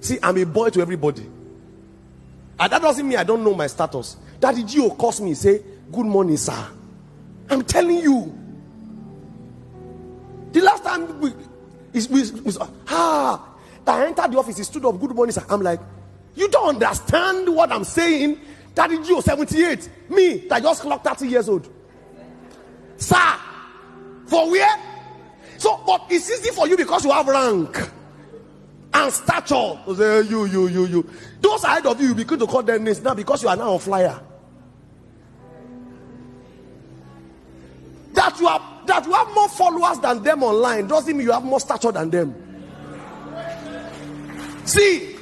See, I'm a boy to everybody. And that doesn't mean I don't know my status. Daddy Gio calls me, say, good morning, sir. I'm telling you. The last time I entered the office, he stood up, good morning, sir. I'm like, you don't understand what I'm saying. Daddy Gio, 78. Me, that just clocked 30 years old. Sir, for where? So, but it's easy for you because you have rank and stature. You. Those ahead of you, you begin to call them names now because you are now on flyer. That you have more followers than them online doesn't mean you have more stature than them. See,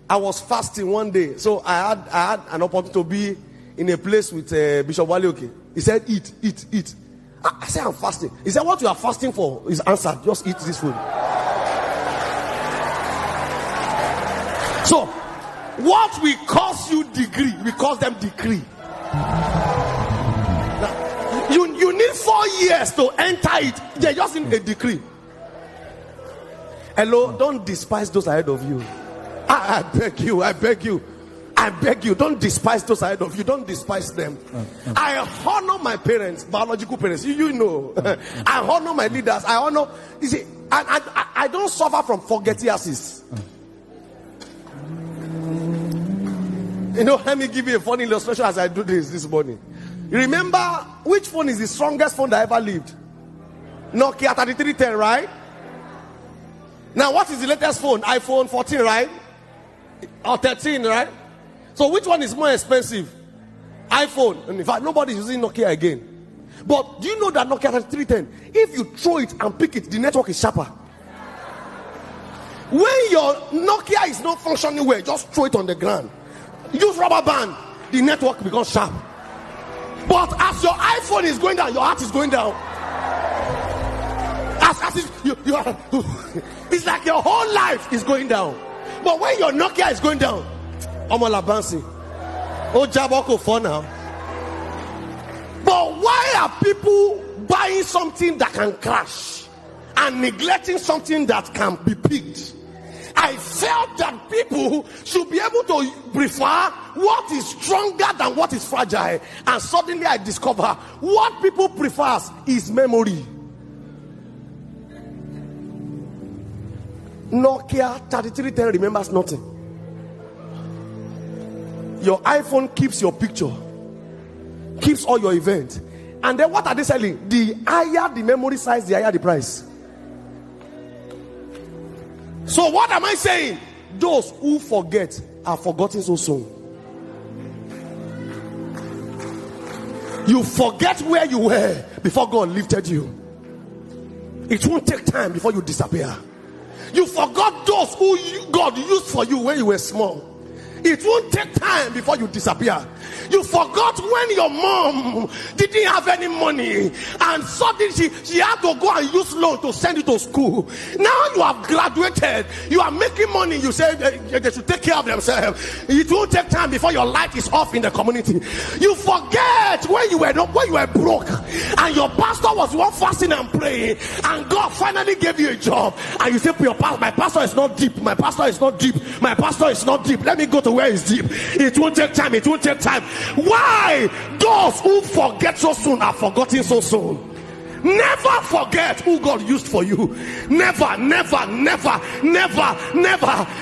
I was fasting one day, so I had an opportunity to be in a place with Bishop Wale Oke. He said, eat. I said, I'm fasting. He said, what you are fasting for is answered. Just eat this food. So, what we cause you degree, we cause them decree. Now, you need 4 years to enter it. They're just in a decree. Hello, don't despise those ahead of you. I beg you, don't despise those ahead of you. Don't despise them. I honor my parents, biological parents. You know. I honor my leaders. I honor. You see, I don't suffer from forgettiasis. You know, let me give you a funny illustration as I do this morning. You remember which phone is the strongest phone that ever lived? Nokia 3310, right? Now, what is the latest phone? iPhone 14, right? Or 13, right? So which one is more expensive? iPhone. And in fact, nobody is using Nokia again. But do you know that Nokia 3310, if you throw it and pick it, the network is sharper. When your Nokia is not functioning well, just throw it on the ground. Use rubber band, the network becomes sharp. But as your iPhone is going down, your heart is going down. As you are, it's like your whole life is going down. But when your Nokia is going down, Omolabansi, Jaboko for now. But why are people buying something that can crash and neglecting something that can be picked? I felt that people should be able to prefer what is stronger than what is fragile. And suddenly I discover what people prefer is memory. Nokia 3310 remembers nothing. Your iPhone keeps your picture, keeps all your events. And then what are they selling? The higher the memory size, the higher the price. So what am I saying? Those who forget are forgotten so soon. You forget where you were before God lifted you. It won't take time before you disappear. You forgot those who God used for you when you were small. It won't take time before you disappear. You forgot when your mom didn't have any money and suddenly she had to go and use loan to send you to school. Now you have graduated, you are making money, you say they should take care of themselves. It won't take time before your light is off in the community. You forget when you were broke and your pastor was one fasting and praying and God finally gave you a job and you say, my pastor is not deep, my pastor is not deep, my pastor is not deep. Let me go to where it's deep. It won't take time. Why? Those who forget so soon are forgotten so soon. Never forget who God used for you. Never.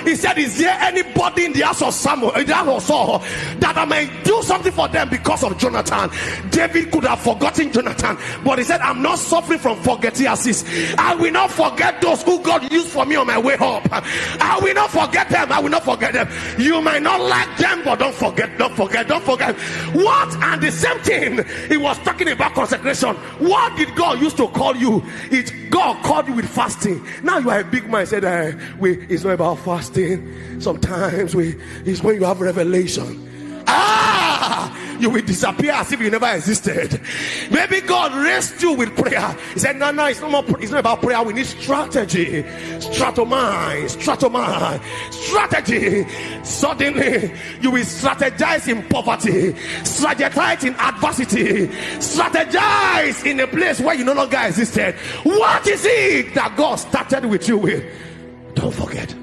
He said, is there anybody in the house of Samuel, in the house of Saul, that I may do something for them because of Jonathan? David could have forgotten Jonathan, but he said, I'm not suffering from forgettiasis. I will not forget those who God used for me on my way up. I will not forget them. You might not like them, but don't forget. What? And the same thing, he was talking about consecration. What did God used to call you? God called you with fasting. Now you are a big man. Said it's not about fasting. Sometimes it's when you have revelation. You will disappear as if you never existed. Maybe God raised you with prayer. He said, no, it's not about prayer. We need strategy. Strategy. Suddenly you will strategize in poverty, strategize in adversity, strategize in a place where you no longer existed. What is it that God started with you with? Don't forget.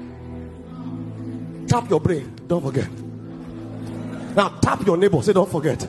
Tap your brain. Don't forget. Now tap your neighbor. Say, don't forget.